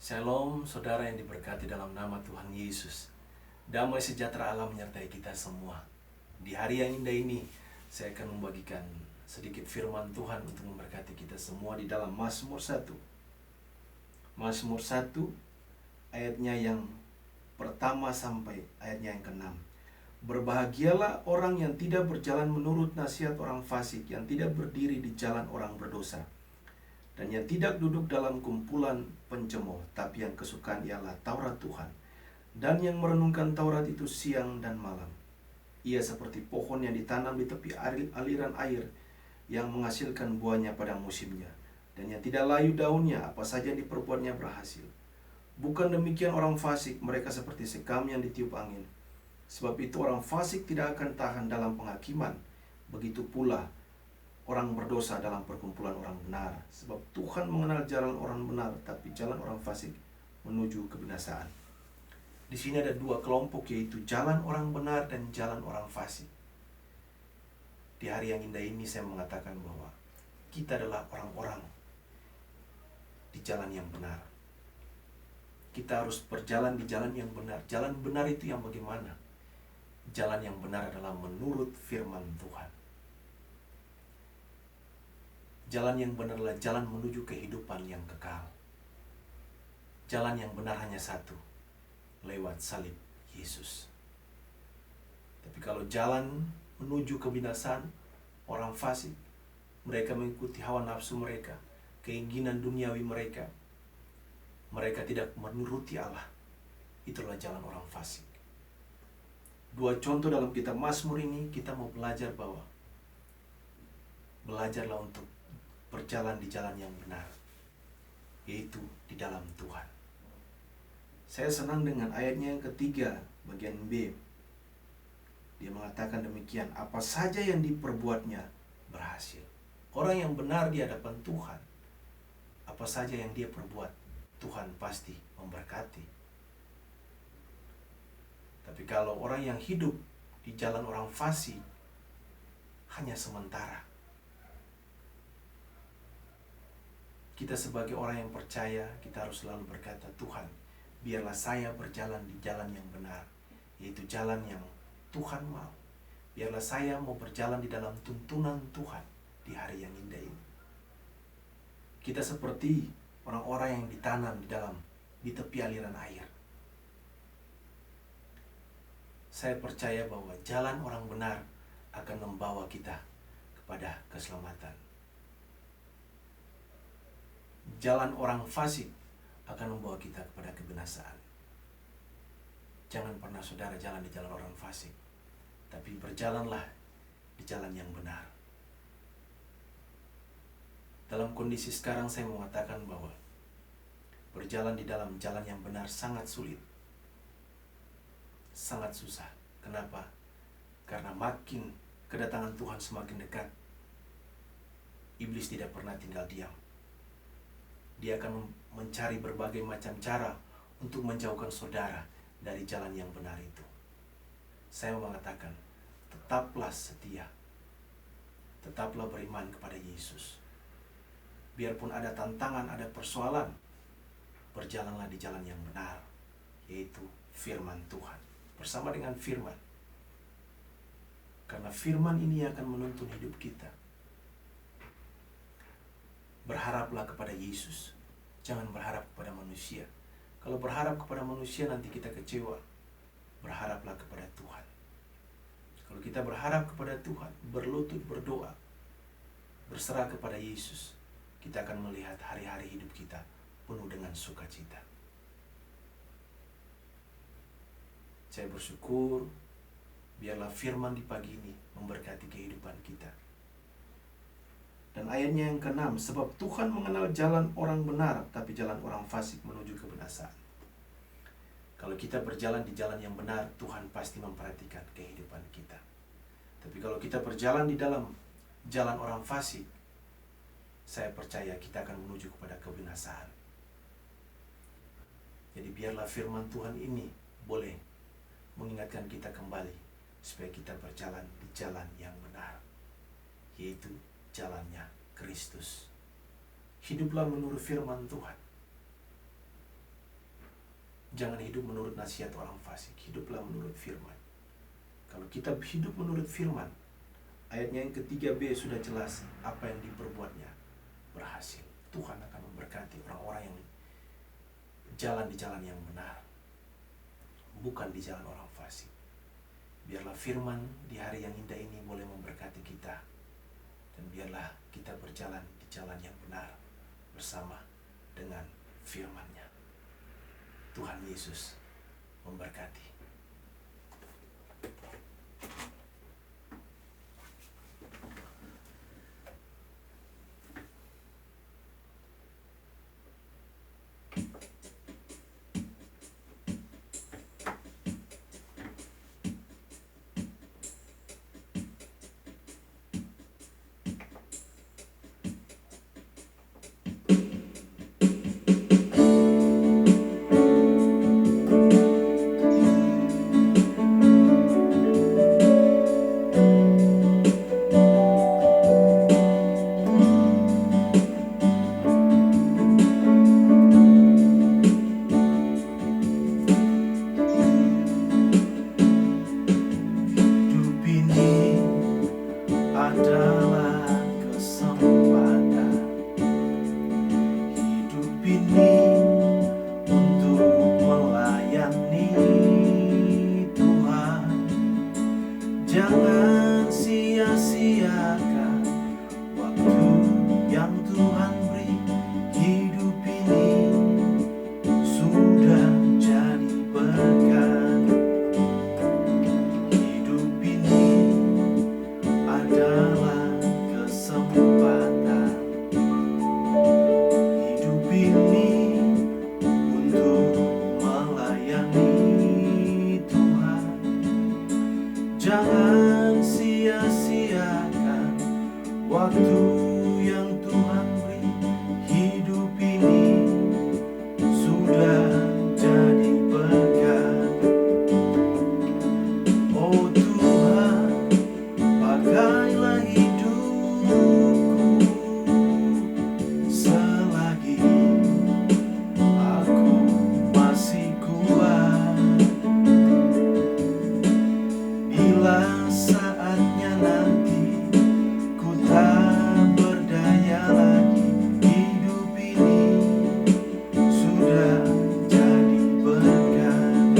Shalom, saudara yang diberkati dalam nama Tuhan Yesus. Damai sejahtera Allah menyertai kita semua. Di hari yang indah ini, saya akan membagikan sedikit firman Tuhan untuk memberkati kita semua di dalam Mazmur 1. Mazmur 1, ayatnya yang pertama sampai ayatnya yang ke-6. Berbahagialah orang yang tidak berjalan menurut nasihat orang fasik, yang tidak berdiri di jalan orang berdosa, dan yang tidak duduk dalam kumpulan pencemooh, tapi yang kesukaan ialah Taurat Tuhan, dan yang merenungkan Taurat itu siang dan malam. Ia seperti pohon yang ditanam di tepi aliran air, yang menghasilkan buahnya pada musimnya, dan yang tidak layu daunnya, apa saja yang diperbuatnya berhasil. Bukan demikian orang fasik, mereka seperti sekam yang ditiup angin. Sebab itu orang fasik tidak akan tahan dalam penghakiman, begitu pula orang berdosa dalam perkumpulan orang benar. Sebab Tuhan mengenal jalan orang benar, tapi jalan orang fasik menuju kebinasaan. Di sini ada dua kelompok, yaitu jalan orang benar dan jalan orang fasik. Di hari yang indah ini saya mengatakan bahwa kita adalah orang-orang di jalan yang benar. Kita harus berjalan di jalan yang benar. Jalan benar itu yang bagaimana? Jalan yang benar adalah menurut firman Tuhan. Jalan yang benar adalah jalan menuju kehidupan yang kekal. Jalan yang benar hanya satu, lewat salib Yesus. Tapi kalau jalan menuju kebinasaan, orang fasik, mereka mengikuti hawa nafsu mereka, keinginan duniawi mereka. Mereka tidak menuruti Allah. Itulah jalan orang fasik. Dua contoh dalam kitab Mazmur ini, kita mau belajar bahwa belajarlah untuk berjalan di jalan yang benar, yaitu di dalam Tuhan. Saya senang dengan ayatnya yang ketiga, bagian B. Dia mengatakan demikian, apa saja yang diperbuatnya berhasil. Orang yang benar di hadapan Tuhan, apa saja yang dia perbuat, Tuhan pasti memberkati. Tapi kalau orang yang hidup di jalan orang fasik, hanya sementara. Kita sebagai orang yang percaya, kita harus selalu berkata, Tuhan, biarlah saya berjalan di jalan yang benar, yaitu jalan yang Tuhan mau. Biarlah saya mau berjalan di dalam tuntunan Tuhan di hari yang indah ini. Kita seperti orang-orang yang ditanam di tepi aliran air. Saya percaya bahwa jalan orang benar akan membawa kita kepada keselamatan. Jalan orang fasik akan membawa kita kepada kebinasaan. Jangan pernah saudara jalan di jalan orang fasik, tapi berjalanlah di jalan yang benar. Dalam kondisi sekarang saya mengatakan bahwa berjalan di dalam jalan yang benar sangat sulit, sangat susah. Kenapa? Karena makin kedatangan Tuhan semakin dekat, iblis tidak pernah tinggal diam. Dia akan mencari berbagai macam cara untuk menjauhkan saudara dari jalan yang benar itu. Saya mengatakan, tetaplah setia, tetaplah beriman kepada Yesus. Biarpun ada tantangan, ada persoalan, berjalanlah di jalan yang benar, yaitu firman Tuhan. Bersama dengan firman. Karena firman ini akan menuntun hidup kita. Berharaplah kepada Yesus. Jangan berharap kepada manusia. Kalau berharap kepada manusia nanti kita kecewa. Berharaplah kepada Tuhan. Kalau kita berharap kepada Tuhan, berlutut berdoa, berserah kepada Yesus, kita akan melihat hari-hari hidup kita penuh dengan sukacita. Saya bersyukur, biarlah firman di pagi ini memberkati kehidupan kita. Dan ayatnya yang ke-6, sebab Tuhan mengenal jalan orang benar, tapi jalan orang fasik menuju kebinasaan. Kalau kita berjalan di jalan yang benar, Tuhan pasti memperhatikan kehidupan kita. Tapi kalau kita berjalan di dalam jalan orang fasik, saya percaya kita akan menuju kepada kebinasaan. Jadi biarlah firman Tuhan ini boleh mengingatkan kita kembali supaya kita berjalan di jalan yang benar, yaitu jalannya Kristus. Hiduplah menurut firman Tuhan. Jangan hidup menurut nasihat orang fasik, hiduplah menurut firman. Kalau kita hidup menurut firman, ayatnya yang ketiga B sudah jelas, apa yang diperbuatnya berhasil. Tuhan akan memberkati orang-orang yang jalan di jalan yang benar, bukan di jalan orang fasik. Biarlah firman di hari yang indah ini boleh memberkati kita, dan biarlah kita berjalan di jalan yang benar bersama dengan firman-Nya. Tuhan Yesus memberkati. Jangan sia-siakan waktu yang Tuhan beri. Hidup ini sudah jadi berkat. Hidup ini adalah kesempatan. Hidup ini untuk melayani Tuhan. Jangan sia-siakan waktu yang Tuhan beri. Hidup ini sudah jadi berkat. Oh Tuhan, pakailah hidupku selagi aku masih kuat. Bila saatnya nanti ku tak berdaya lagi, hidup ini sudah jadi berkat.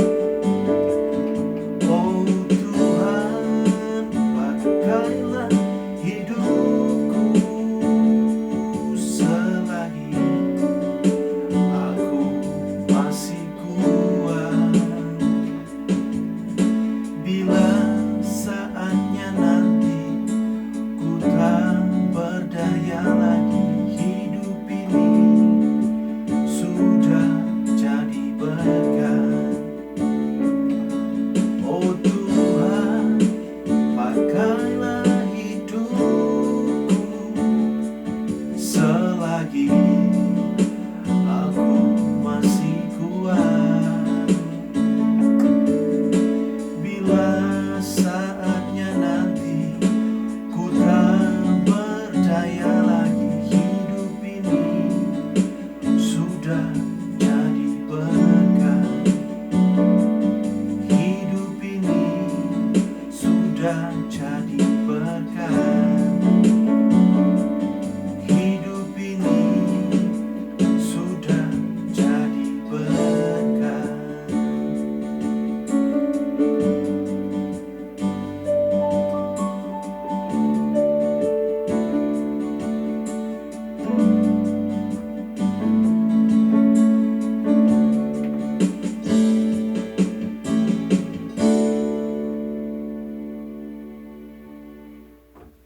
Oh Tuhan, pakailah hidupku selagi aku masih kuat. Bila saatnya nanti ku tak berdaya lagi, hidup ini sudah jadi berkat. Oh Tuhan, pakailah hidupku selagi aku masih kuat. Bila saatnya nanti ku tak berdaya lagi, hidup ini sudah